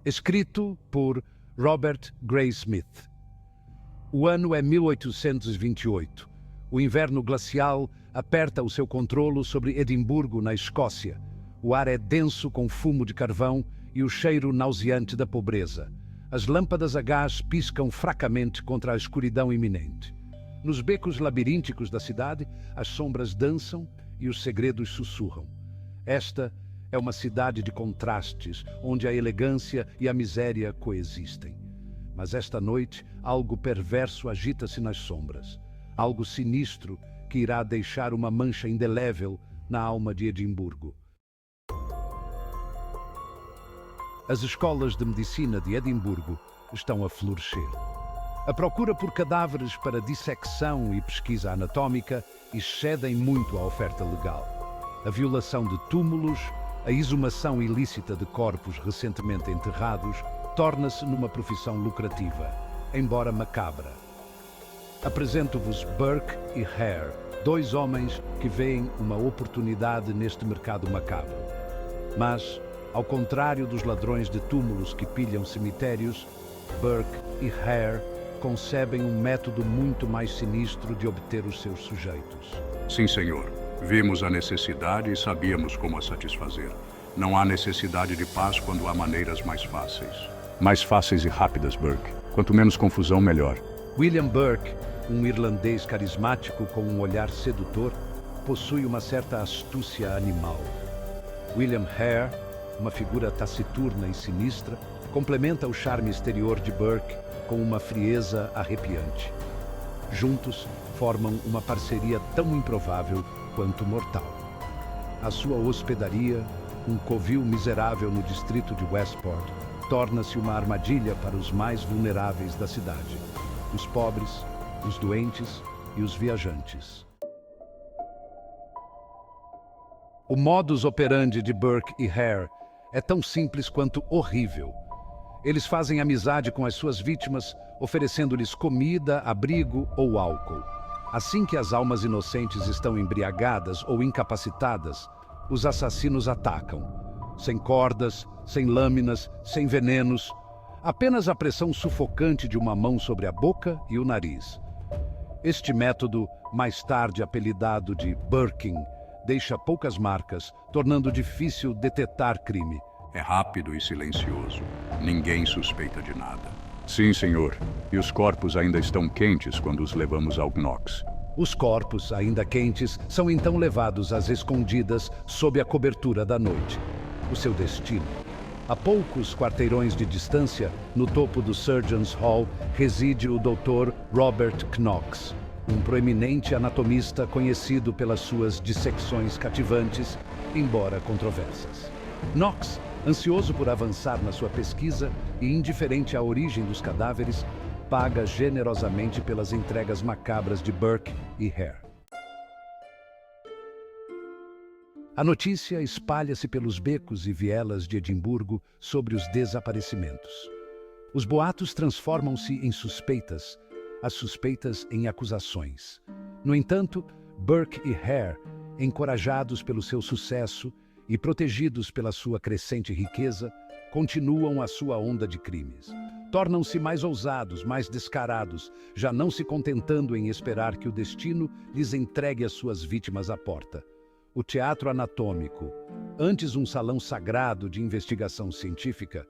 Escrito por Robert Graysmith. O ano é 1828. O inverno glacial aperta o seu controlo sobre Edimburgo, na Escócia. O ar é denso com fumo de carvão e o cheiro nauseante da pobreza. As lâmpadas a gás piscam fracamente contra a escuridão iminente. Nos becos labirínticos da cidade, as sombras dançam e os segredos sussurram. Esta é uma cidade de contrastes, onde a elegância e a miséria coexistem. Mas esta noite, algo perverso agita-se nas sombras. Algo sinistro que irá deixar uma mancha indelével na alma de Edimburgo. As escolas de medicina de Edimburgo estão a florescer. A procura por cadáveres para dissecção e pesquisa anatómica excedem muito a oferta legal. A violação de túmulos, a exumação ilícita de corpos recentemente enterrados, torna-se numa profissão lucrativa, embora macabra. Apresento-vos Burke e Hare, dois homens que veem uma oportunidade neste mercado macabro. Mas, ao contrário dos ladrões de túmulos que pilham cemitérios, Burke e Hare concebem um método muito mais sinistro de obter os seus sujeitos. Sim, senhor. Vimos a necessidade e sabíamos como a satisfazer. Não há necessidade de paz quando há maneiras mais fáceis. Mais fáceis e rápidas, Burke. Quanto menos confusão, melhor. William Burke, um irlandês carismático com um olhar sedutor, possui uma certa astúcia animal. William Hare, uma figura taciturna e sinistra, complementa o charme exterior de Burke com uma frieza arrepiante. Juntos, formam uma parceria tão improvável quanto mortal. A sua hospedaria, um covil miserável no distrito de Westport, torna-se uma armadilha para os mais vulneráveis da cidade: os pobres, os doentes e os viajantes. O modus operandi de Burke e Hare é tão simples quanto horrível. Eles fazem amizade com as suas vítimas, oferecendo-lhes comida, abrigo ou álcool. Assim que as almas inocentes estão embriagadas ou incapacitadas, os assassinos atacam. Sem cordas, sem lâminas, sem venenos, apenas a pressão sufocante de uma mão sobre a boca e o nariz. Este método, mais tarde apelidado de Burking, deixa poucas marcas, tornando difícil detectar crime. É rápido e silencioso. Ninguém suspeita de nada. Sim, senhor. E os corpos ainda estão quentes quando os levamos ao Knox. Os corpos, ainda quentes, são então levados às escondidas sob a cobertura da noite. O seu destino. A poucos quarteirões de distância, no topo do Surgeons' Hall, reside o Dr. Robert Knox, um proeminente anatomista conhecido pelas suas dissecções cativantes, embora controversas. Knox, ansioso por avançar na sua pesquisa e indiferente à origem dos cadáveres, paga generosamente pelas entregas macabras de Burke e Hare. A notícia espalha-se pelos becos e vielas de Edimburgo sobre os desaparecimentos. Os boatos transformam-se em suspeitas, as suspeitas em acusações. No entanto, Burke e Hare, encorajados pelo seu sucesso e protegidos pela sua crescente riqueza, continuam a sua onda de crimes. Tornam-se mais ousados, mais descarados, já não se contentando em esperar que o destino lhes entregue as suas vítimas à porta. O teatro anatômico, antes um salão sagrado de investigação científica,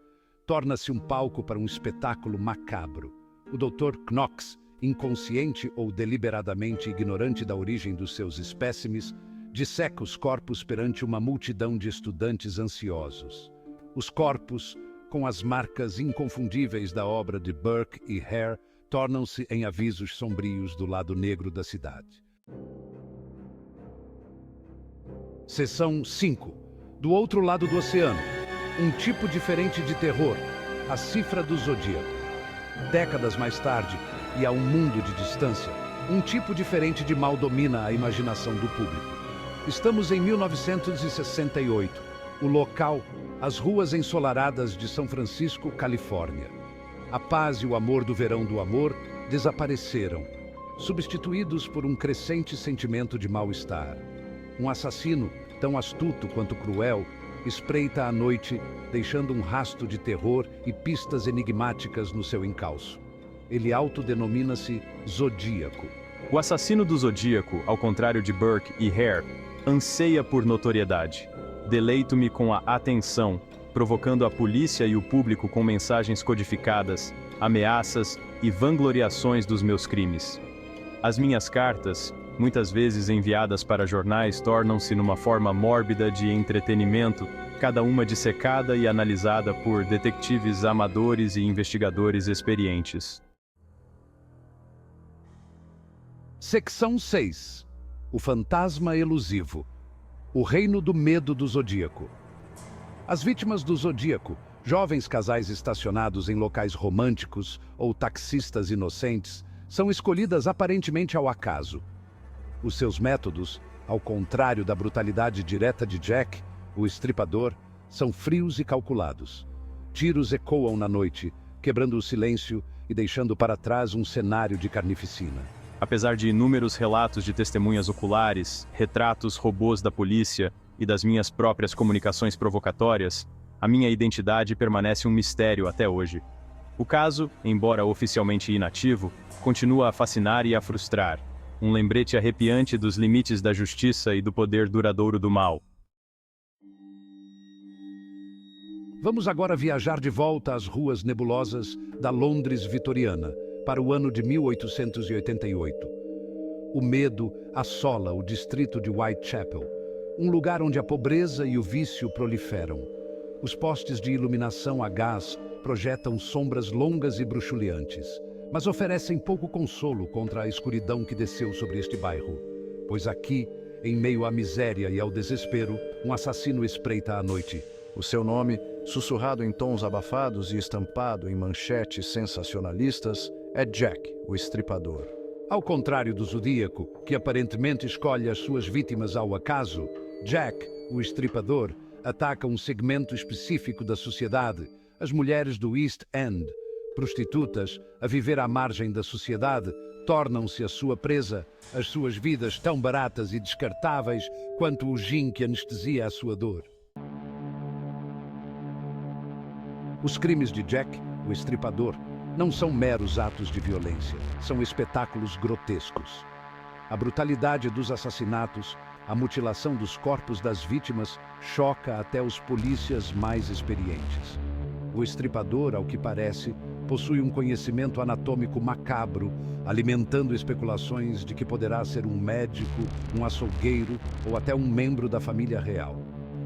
torna-se um palco para um espetáculo macabro. O Dr. Knox, inconsciente ou deliberadamente ignorante da origem dos seus espécimes, disseca os corpos perante uma multidão de estudantes ansiosos. Os corpos, com as marcas inconfundíveis da obra de Burke e Hare, tornam-se em avisos sombrios do lado negro da cidade. Seção 5. Do outro lado do oceano. Um tipo diferente de terror. A cifra do zodíaco. Décadas mais tarde, e a um mundo de distância, um tipo diferente de mal domina a imaginação do público. Estamos em 1968. O local, as ruas ensolaradas de São Francisco, Califórnia. A paz e o amor do verão do amor desapareceram, substituídos por um crescente sentimento de mal-estar. Um assassino, tão astuto quanto cruel, espreita à noite, deixando um rasto de terror e pistas enigmáticas no seu encalço. Ele autodenomina-se Zodíaco. O assassino do Zodíaco, ao contrário de Burke e Hare, anseia por notoriedade. Deleito-me com a atenção, provocando a polícia e o público com mensagens codificadas, ameaças e vangloriações dos meus crimes. As minhas cartas, muitas vezes enviadas para jornais, tornam-se numa forma mórbida de entretenimento, cada uma dissecada e analisada por detetives amadores e investigadores experientes. Secção 6. O fantasma elusivo. O reino do medo do Zodíaco. As vítimas do Zodíaco, jovens casais estacionados em locais românticos ou taxistas inocentes, são escolhidas aparentemente ao acaso. Os seus métodos, ao contrário da brutalidade direta de Jack, o estripador, são frios e calculados. Tiros ecoam na noite, quebrando o silêncio e deixando para trás um cenário de carnificina. Apesar de inúmeros relatos de testemunhas oculares, retratos robôs da polícia e das minhas próprias comunicações provocatórias, a minha identidade permanece um mistério até hoje. O caso, embora oficialmente inativo, continua a fascinar e a frustrar, um lembrete arrepiante dos limites da justiça e do poder duradouro do mal. Vamos agora viajar de volta às ruas nebulosas da Londres vitoriana, para o ano de 1888. O medo assola o distrito de Whitechapel, um lugar onde a pobreza e o vício proliferam. Os postes de iluminação a gás projetam sombras longas e bruxuleantes, mas oferecem pouco consolo contra a escuridão que desceu sobre este bairro, pois aqui, em meio à miséria e ao desespero, um assassino espreita à noite. O seu nome, sussurrado em tons abafados e estampado em manchetes sensacionalistas, é Jack, o Estripador. Ao contrário do Zodíaco, que aparentemente escolhe as suas vítimas ao acaso, Jack, o Estripador, ataca um segmento específico da sociedade, as mulheres do East End. Prostitutas, a viver à margem da sociedade, tornam-se a sua presa, as suas vidas tão baratas e descartáveis quanto o gin que anestesia a sua dor. Os crimes de Jack, o Estripador, não são meros atos de violência, são espetáculos grotescos. A brutalidade dos assassinatos, a mutilação dos corpos das vítimas choca até os polícias mais experientes. O Estripador, ao que parece, possui um conhecimento anatômico macabro, alimentando especulações de que poderá ser um médico, um açougueiro ou até um membro da família real.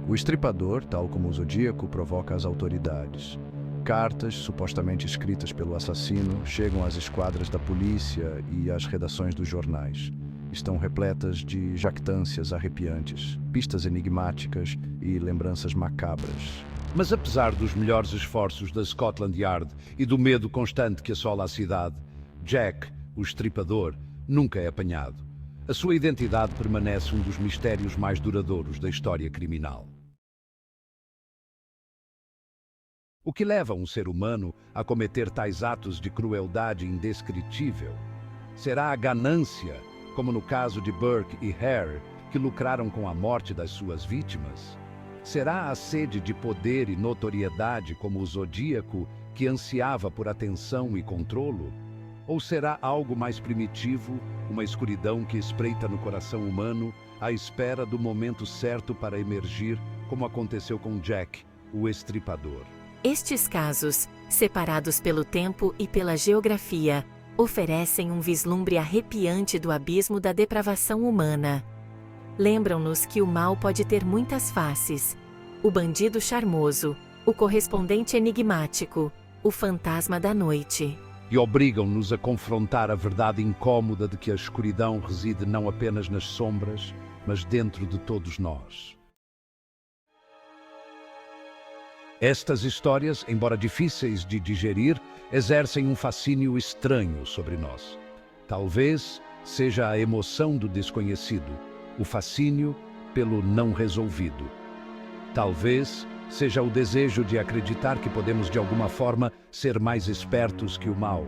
O Estripador, tal como o Zodíaco, provoca as autoridades. Cartas, supostamente escritas pelo assassino, chegam às esquadras da polícia e às redações dos jornais. Estão repletas de jactâncias arrepiantes, pistas enigmáticas e lembranças macabras. Mas apesar dos melhores esforços da Scotland Yard e do medo constante que assola a cidade, Jack, o Estripador, nunca é apanhado. A sua identidade permanece um dos mistérios mais duradouros da história criminal. O que leva um ser humano a cometer tais atos de crueldade indescritível? Será a ganância, como no caso de Burke e Hare, que lucraram com a morte das suas vítimas? Será a sede de poder e notoriedade, como o Zodíaco, que ansiava por atenção e controlo? Ou será algo mais primitivo, uma escuridão que espreita no coração humano, à espera do momento certo para emergir, como aconteceu com Jack, o Estripador? Estes casos, separados pelo tempo e pela geografia, oferecem um vislumbre arrepiante do abismo da depravação humana. Lembram-nos que o mal pode ter muitas faces: o bandido charmoso, o correspondente enigmático, o fantasma da noite. E obrigam-nos a confrontar a verdade incômoda de que a escuridão reside não apenas nas sombras, mas dentro de todos nós. Estas histórias, embora difíceis de digerir, exercem um fascínio estranho sobre nós. Talvez seja a emoção do desconhecido, o fascínio pelo não resolvido. Talvez seja o desejo de acreditar que podemos de alguma forma ser mais espertos que o mal,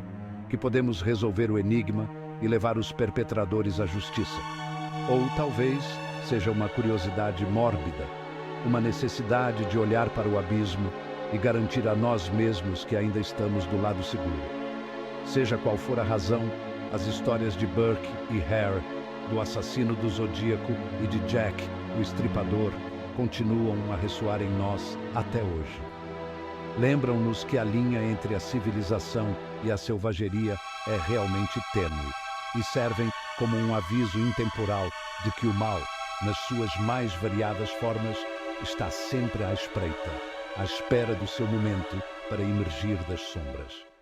que podemos resolver o enigma e levar os perpetradores à justiça. Ou talvez seja uma curiosidade mórbida, uma necessidade de olhar para o abismo e garantir a nós mesmos que ainda estamos do lado seguro. Seja qual for a razão, as histórias de Burke e Hare, do assassino do Zodíaco e de Jack, o estripador, continuam a ressoar em nós até hoje. Lembram-nos que a linha entre a civilização e a selvageria é realmente tênue e servem como um aviso intemporal de que o mal, nas suas mais variadas formas, está sempre à espreita, à espera do seu momento para emergir das sombras.